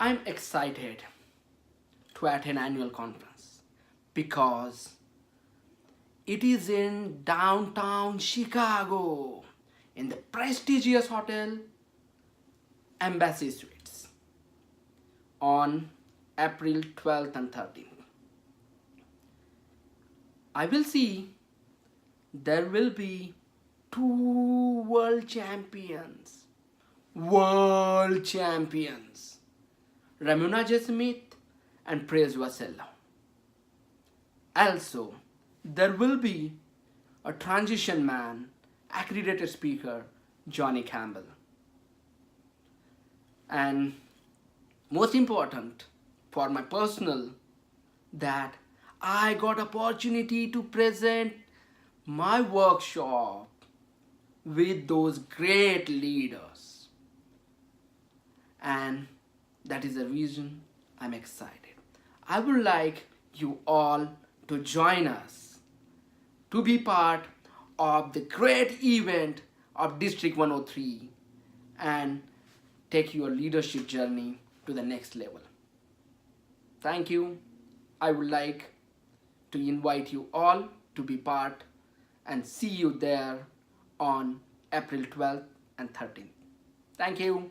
I'm excited to attend annual conference because it is in downtown Chicago in the prestigious hotel Embassy Suites on April 12th and 13th. I will see there will be two world champions, Ramona J. Smith and Praise Vasella. Also, there will be a transition man, accredited speaker, Johnny Campbell. And most important for my personal, that I got opportunity to present my workshop with those great leaders. And that is the reason I'm excited. I would like you all to join us to be part of the great event of District 103 and take your leadership journey to the next level. Thank you. I would like to invite you all to be part and see you there on April 12th and 13th. Thank you.